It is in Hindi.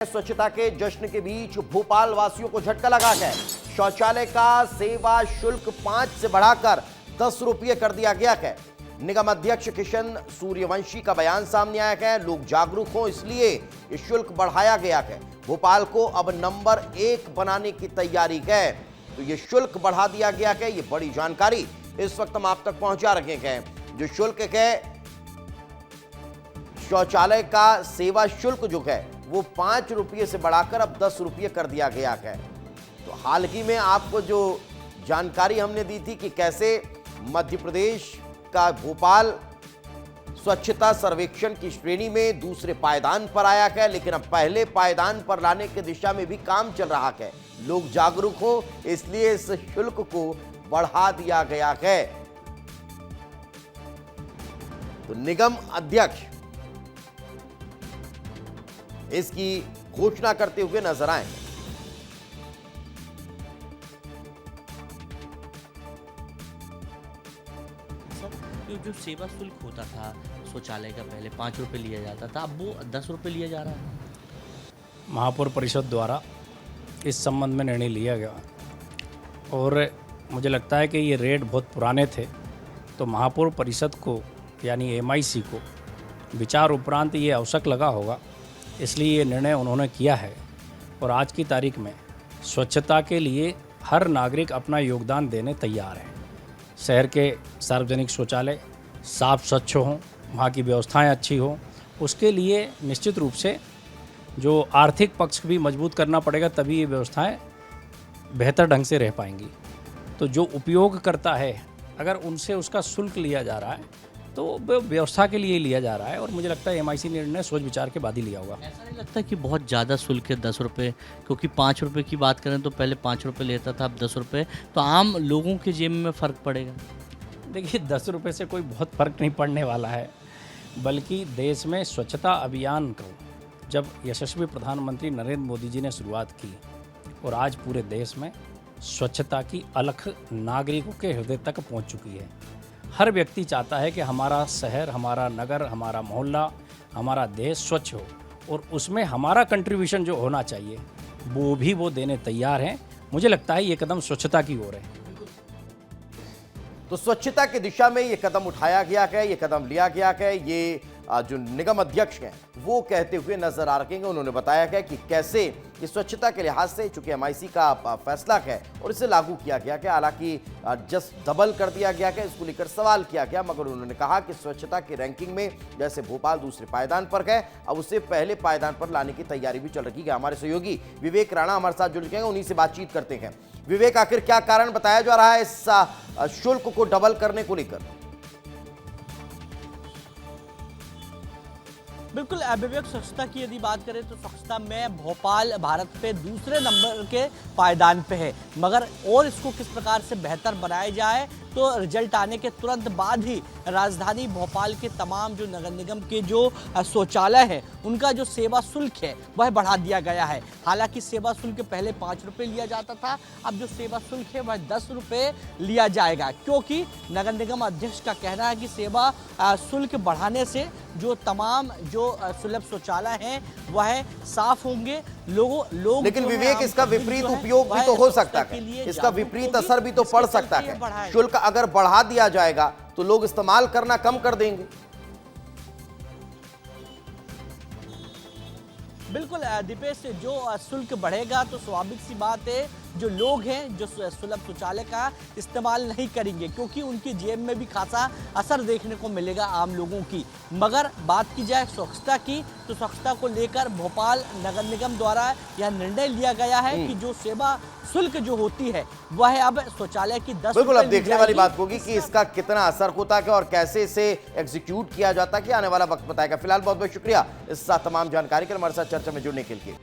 स्वच्छता के जश्न के बीच भोपाल वासियों को झटका लगा है। शौचालय का सेवा शुल्क 5 से बढ़ाकर 10 रुपये कर दिया गया है। निगम अध्यक्ष किशन सूर्यवंशी का बयान सामने आया है। लोग जागरूक हों इसलिए ये शुल्क बढ़ाया गया है। भोपाल को अब नंबर 1 बनाने की तैयारी है, तो ये शुल्क बढ़ा दिया गया है। ये बड़ी जानकारी इस वक्त हम आप तक पहुंचा रहे हैं। जो शुल्क है, शौचालय का सेवा शुल्क जो है वो 5 रुपये से बढ़ाकर अब 10 रुपये कर दिया गया है। तो हाल ही में आपको जो जानकारी हमने दी थी कि कैसे मध्य प्रदेश का भोपाल स्वच्छता सर्वेक्षण की श्रेणी में दूसरे पायदान पर आया है, लेकिन अब पहले पायदान पर लाने की दिशा में भी काम चल रहा है। लोग जागरूक हो इसलिए इस शुल्क को बढ़ा दिया गया है। तो निगम अध्यक्ष इसकी घोषणा करते हुए नजर आए। जो सेवा शुल्क होता था शौचालय का, पहले 5 रुपये लिया जाता था, अब वो 10 रुपये लिया जा रहा है। महापौर परिषद द्वारा इस संबंध में निर्णय लिया गया और मुझे लगता है कि ये रेट बहुत पुराने थे, तो महापौर परिषद को यानी MIC को विचार उपरांत ये आवश्यक लगा होगा, इसलिए ये निर्णय उन्होंने किया है। और आज की तारीख में स्वच्छता के लिए हर नागरिक अपना योगदान देने तैयार है। शहर के सार्वजनिक शौचालय साफ स्वच्छ हों, वहाँ की व्यवस्थाएं अच्छी हों, उसके लिए निश्चित रूप से जो आर्थिक पक्ष भी मजबूत करना पड़ेगा, तभी ये व्यवस्थाएं बेहतर ढंग से रह पाएंगी। तो जो उपयोग करता है, अगर उनसे उसका शुल्क लिया जा रहा है तो व्यवस्था के लिए लिया जा रहा है, और मुझे लगता है MIC निर्णय सोच विचार के बाद ही लिया होगा। ऐसा नहीं लगता कि बहुत ज़्यादा शुल्क है 10 रुपये? क्योंकि 5 रुपये की बात करें तो पहले 5 रुपये लेता था, अब 10 रुपये, तो आम लोगों के जेब में फ़र्क पड़ेगा। देखिए 10 रुपये से कोई बहुत फ़र्क नहीं पड़ने वाला है, बल्कि देश में स्वच्छता अभियान को जब यशस्वी प्रधानमंत्री नरेंद्र मोदी जी ने शुरुआत की और आज पूरे देश में स्वच्छता की अलख नागरिकों के हृदय तक पहुंच चुकी है। हर व्यक्ति चाहता है कि हमारा शहर, हमारा नगर, हमारा मोहल्ला, हमारा देश स्वच्छ हो, और उसमें हमारा कंट्रीब्यूशन जो होना चाहिए वो भी वो देने तैयार हैं। मुझे लगता है ये कदम स्वच्छता की ओर है। तो स्वच्छता की दिशा में ये कदम उठाया गया है, ये कदम लिया गया है। ये जो निगम अध्यक्ष हैं वो कहते हुए नजर आ रहे हैं। उन्होंने बताया है कि कैसे ये स्वच्छता के लिहाज से चूंकि MIC का फैसला है और इसे लागू किया गया है, हालांकि जस्ट डबल कर दिया गया है, इसको लेकर सवाल किया गया, मगर उन्होंने कहा कि स्वच्छता की रैंकिंग में जैसे भोपाल दूसरे पायदान पर है, अब उसे पहले पायदान पर लाने की तैयारी भी चल रही है। हमारे सहयोगी विवेक राणा हमारे साथ जुड़ गए हैं, उन्हीं से बातचीत करते हैं। विवेक, आखिर क्या कारण बताया जा रहा है इस शुल्क को डबल करने को लेकर? बिल्कुल विवेक, स्वच्छता की यदि बात करें तो स्वच्छता में भोपाल भारत पे दूसरे नंबर के पायदान पे है, मगर और इसको किस प्रकार से बेहतर बनाया जाए, तो रिजल्ट आने के तुरंत बाद ही राजधानी भोपाल के तमाम जो नगर निगम के जो शौचालय है उनका जो सेवा शुल्क है वह बढ़ा दिया गया है। हालांकि सेवा शुल्क पहले 5 रुपये लिया जाता था, अब जो सेवा शुल्क है वह 10 रुपये लिया जाएगा, क्योंकि नगर निगम अध्यक्ष का कहना है कि सेवा शुल्क बढ़ाने से जो तमाम जो सुलभ शौचालय हैं वह साफ होंगे। लोग लेकिन विवेक, इसका विपरीत उपयोग भी तो हो सकता है, इसका विपरीत असर भी तो पड़ सकता है। शुल्क अगर बढ़ा दिया जाएगा तो लोग इस्तेमाल करना कम कर देंगे। बिल्कुल दीपेश, जो शुल्क बढ़ेगा तो स्वाभाविक सी बात है जो लोग हैं जो सुलभ शौचालय का इस्तेमाल नहीं करेंगे, क्योंकि उनकी जेब में भी खासा असर देखने को मिलेगा आम लोगों की। मगर बात की जाए स्वच्छता की, तो स्वच्छता को लेकर भोपाल नगर निगम द्वारा यह निर्णय लिया गया है कि जो सेवा शुल्क जो होती है वह अब शौचालय की 10 बिल्कुल अब देखने वाली बात होगी कि इसका कितना असर होता है और कैसे इसे एग्जीक्यूट किया जाता है, कि आने वाला वक्त बताएगा। फिलहाल बहुत बहुत शुक्रिया इस तमाम जानकारी के हमारे साथ चर्चा में जुड़ने के लिए।